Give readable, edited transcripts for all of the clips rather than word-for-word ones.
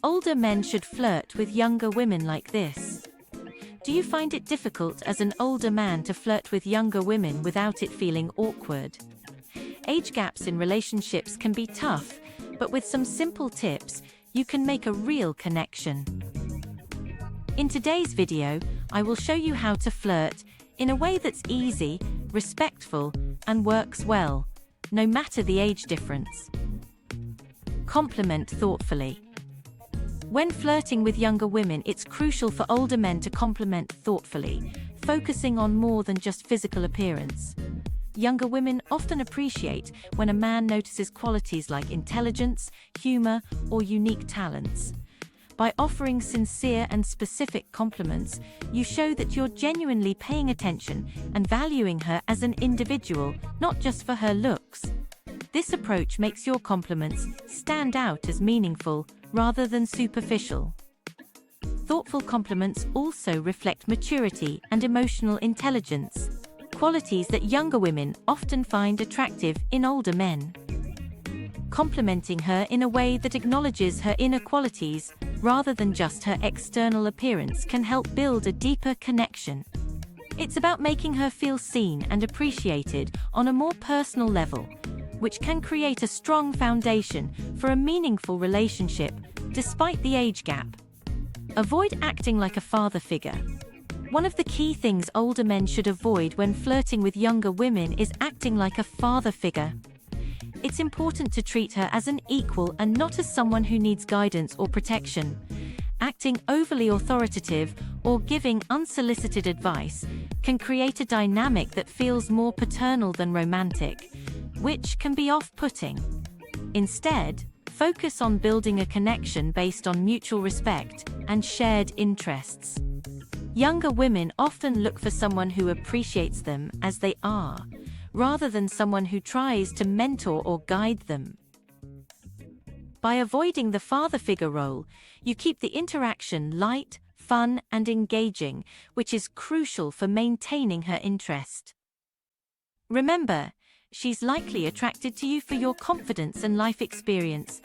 Older men should flirt with younger women like this. Do you find it difficult as an older man to flirt with younger women without it feeling awkward? Age gaps in relationships can be tough, but with some simple tips, you can make a real connection. In today's video, I will show you how to flirt in a way that's easy, respectful, and works well, no matter the age difference. Compliment thoughtfully. When flirting with younger women, it's crucial for older men to compliment thoughtfully, focusing on more than just physical appearance. Younger women often appreciate when a man notices qualities like intelligence, humor, or unique talents. By offering sincere and specific compliments, you show that you're genuinely paying attention and valuing her as an individual, not just for her looks. This approach makes your compliments stand out as meaningful rather than superficial. Thoughtful compliments also reflect maturity and emotional intelligence, qualities that younger women often find attractive in older men. Complimenting her in a way that acknowledges her inner qualities rather than just her external appearance can help build a deeper connection. It's about making her feel seen and appreciated on a more personal level, which can create a strong foundation for a meaningful relationship despite the age gap. Avoid acting like a father figure. One of the key things older men should avoid when flirting with younger women is acting like a father figure. It's important to treat her as an equal and not as someone who needs guidance or protection. Acting overly authoritative or giving unsolicited advice can create a dynamic that feels more paternal than romantic, which can be off-putting. Instead, focus on building a connection based on mutual respect and shared interests. Younger women often look for someone who appreciates them as they are, rather than someone who tries to mentor or guide them. By avoiding the father figure role, you keep the interaction light, fun, and engaging, which is crucial for maintaining her interest. Remember, she's likely attracted to you for your confidence and life experience,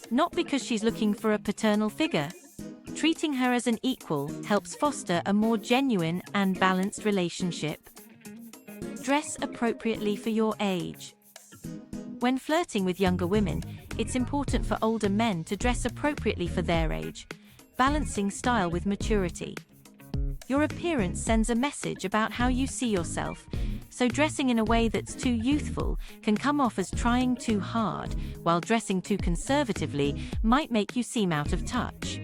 not because she's looking for a paternal figure. Treating her as an equal helps foster a more genuine and balanced relationship. Dress appropriately for your age. When flirting with younger women, it's important for older men to dress appropriately for their age, balancing style with maturity. Your appearance sends a message about how you see yourself, so dressing in a way that's too youthful can come off as trying too hard, while dressing too conservatively might make you seem out of touch.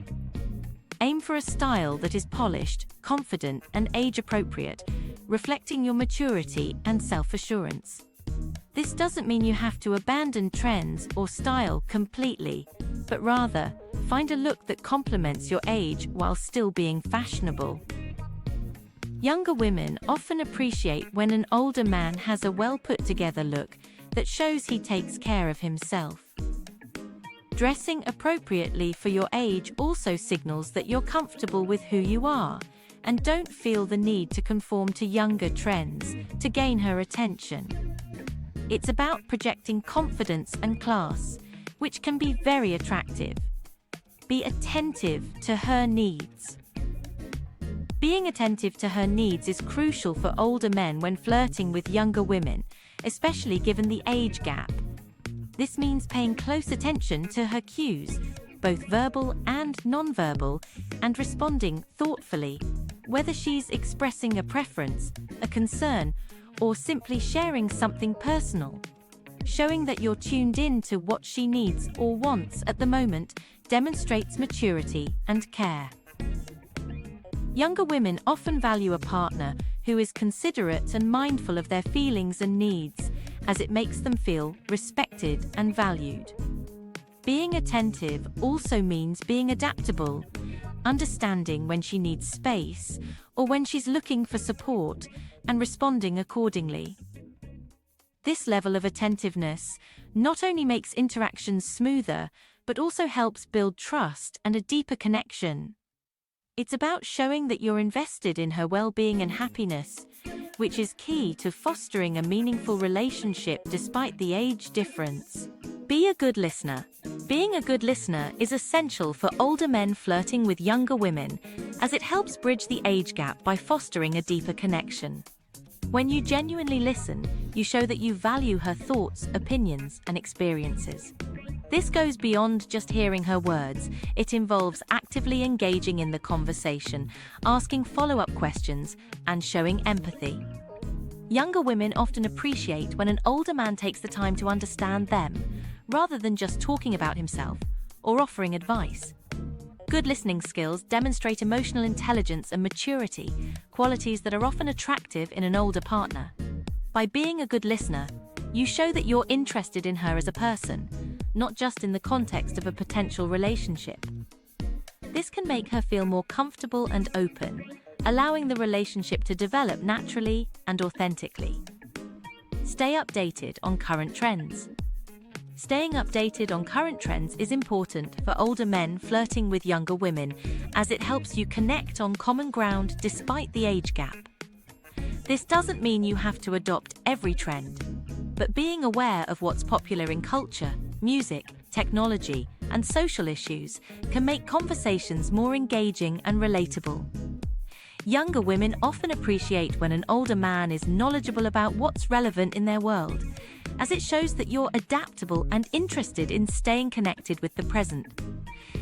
Aim for a style that is polished, confident, and age-appropriate, reflecting your maturity and self-assurance. This doesn't mean you have to abandon trends or style completely, but rather, find a look that complements your age while still being fashionable. Younger women often appreciate when an older man has a well-put-together look that shows he takes care of himself. Dressing appropriately for your age also signals that you're comfortable with who you are and don't feel the need to conform to younger trends to gain her attention. It's about projecting confidence and class, which can be very attractive. Be attentive to her needs. Being attentive to her needs is crucial for older men when flirting with younger women, especially given the age gap. This means paying close attention to her cues, both verbal and nonverbal, and responding thoughtfully, whether she's expressing a preference, a concern, or simply sharing something personal. Showing that you're tuned in to what she needs or wants at the moment demonstrates maturity and care. Younger women often value a partner who is considerate and mindful of their feelings and needs, as it makes them feel respected and valued. Being attentive also means being adaptable, understanding when she needs space or when she's looking for support, and responding accordingly. This level of attentiveness not only makes interactions smoother, but also helps build trust and a deeper connection. It's about showing that you're invested in her well-being and happiness, which is key to fostering a meaningful relationship despite the age difference. Be a good listener. Being a good listener is essential for older men flirting with younger women, as it helps bridge the age gap by fostering a deeper connection. When you genuinely listen, you show that you value her thoughts, opinions, and experiences. This goes beyond just hearing her words. It involves actively engaging in the conversation, asking follow-up questions, and showing empathy. Younger women often appreciate when an older man takes the time to understand them, rather than just talking about himself or offering advice. Good listening skills demonstrate emotional intelligence and maturity, qualities that are often attractive in an older partner. By being a good listener, you show that you're interested in her as a person, not just in the context of a potential relationship. This can make her feel more comfortable and open, allowing the relationship to develop naturally and authentically. Stay updated on current trends. Staying updated on current trends is important for older men flirting with younger women, as it helps you connect on common ground despite the age gap. This doesn't mean you have to adopt every trend, but being aware of what's popular in culture, music, technology, and social issues can make conversations more engaging and relatable. Younger women often appreciate when an older man is knowledgeable about what's relevant in their world, as it shows that you're adaptable and interested in staying connected with the present.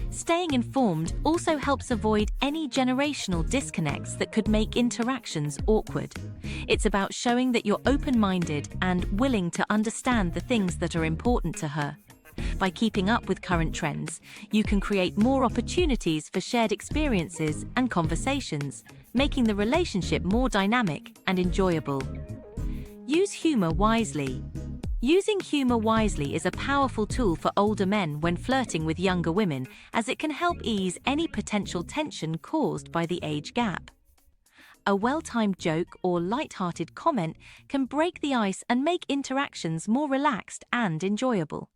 Staying informed also helps avoid any generational disconnects that could make interactions awkward. It's about showing that you're open-minded and willing to understand the things that are important to her. By keeping up with current trends, you can create more opportunities for shared experiences and conversations, making the relationship more dynamic and enjoyable. Use humor wisely. Using humor wisely is a powerful tool for older men when flirting with younger women, as it can help ease any potential tension caused by the age gap. A well-timed joke or light-hearted comment can break the ice and make interactions more relaxed and enjoyable.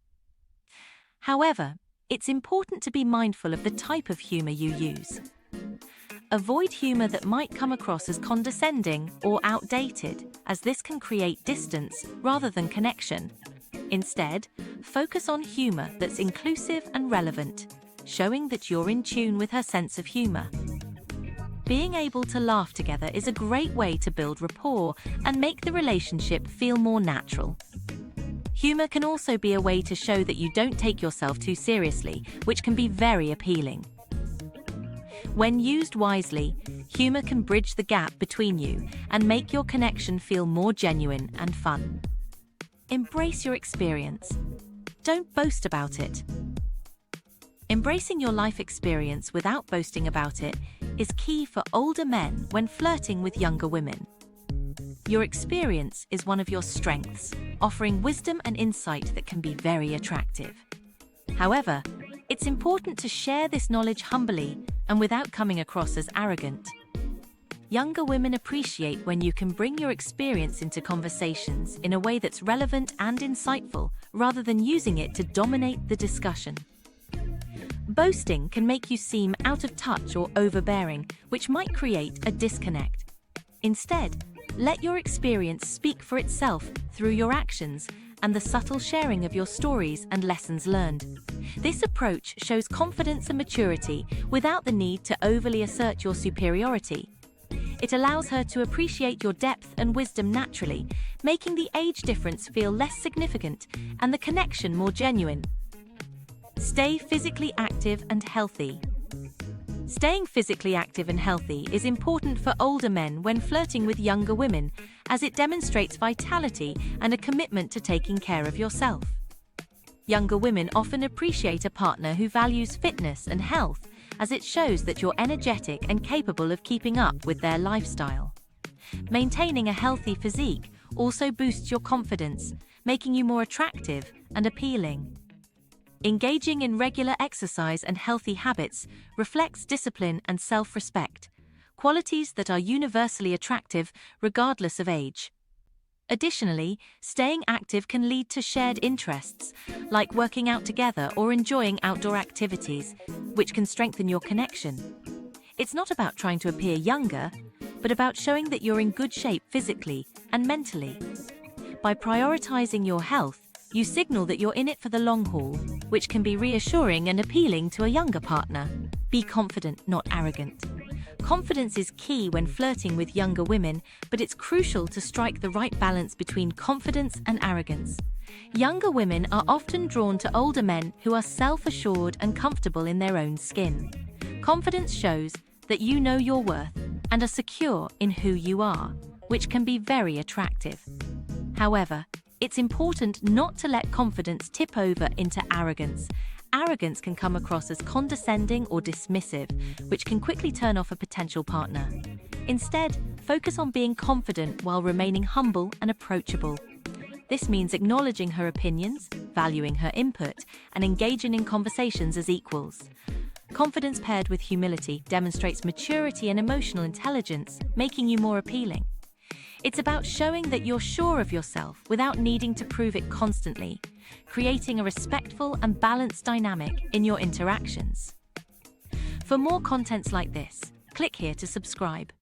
However, it's important to be mindful of the type of humor you use. Avoid humor that might come across as condescending or outdated, as this can create distance rather than connection. Instead, focus on humor that's inclusive and relevant, showing that you're in tune with her sense of humor. Being able to laugh together is a great way to build rapport and make the relationship feel more natural. Humor can also be a way to show that you don't take yourself too seriously, which can be very appealing. When used wisely, humor can bridge the gap between you and make your connection feel more genuine and fun. Embrace your experience. Don't boast about it. Embracing your life experience without boasting about it is key for older men when flirting with younger women. Your experience is one of your strengths, offering wisdom and insight that can be very attractive. However, it's important to share this knowledge humbly and without coming across as arrogant. Younger women appreciate when you can bring your experience into conversations in a way that's relevant and insightful, rather than using it to dominate the discussion. Boasting can make you seem out of touch or overbearing, which might create a disconnect. Instead, let your experience speak for itself through your actions and the subtle sharing of your stories and lessons learned. This approach shows confidence and maturity without the need to overly assert your superiority. It allows her to appreciate your depth and wisdom naturally, making the age difference feel less significant and the connection more genuine. Stay physically active and healthy. Staying physically active and healthy is important for older men when flirting with younger women, as it demonstrates vitality and a commitment to taking care of yourself. Younger women often appreciate a partner who values fitness and health, as it shows that you're energetic and capable of keeping up with their lifestyle. Maintaining a healthy physique also boosts your confidence, making you more attractive and appealing. Engaging in regular exercise and healthy habits reflects discipline and self-respect, qualities that are universally attractive regardless of age. Additionally, staying active can lead to shared interests, like working out together or enjoying outdoor activities, which can strengthen your connection. It's not about trying to appear younger, but about showing that you're in good shape physically and mentally. By prioritizing your health, you signal that you're in it for the long haul, which can be reassuring and appealing to a younger partner. Be confident, not arrogant. Confidence is key when flirting with younger women, but it's crucial to strike the right balance between confidence and arrogance. Younger women are often drawn to older men who are self-assured and comfortable in their own skin. Confidence shows that you know your worth and are secure in who you are, which can be very attractive. However, it's important not to let confidence tip over into arrogance. Arrogance can come across as condescending or dismissive, which can quickly turn off a potential partner. Instead, focus on being confident while remaining humble and approachable. This means acknowledging her opinions, valuing her input, and engaging in conversations as equals. Confidence paired with humility demonstrates maturity and emotional intelligence, making you more appealing. It's about showing that you're sure of yourself without needing to prove it constantly, creating a respectful and balanced dynamic in your interactions. For more contents like this, click here to subscribe.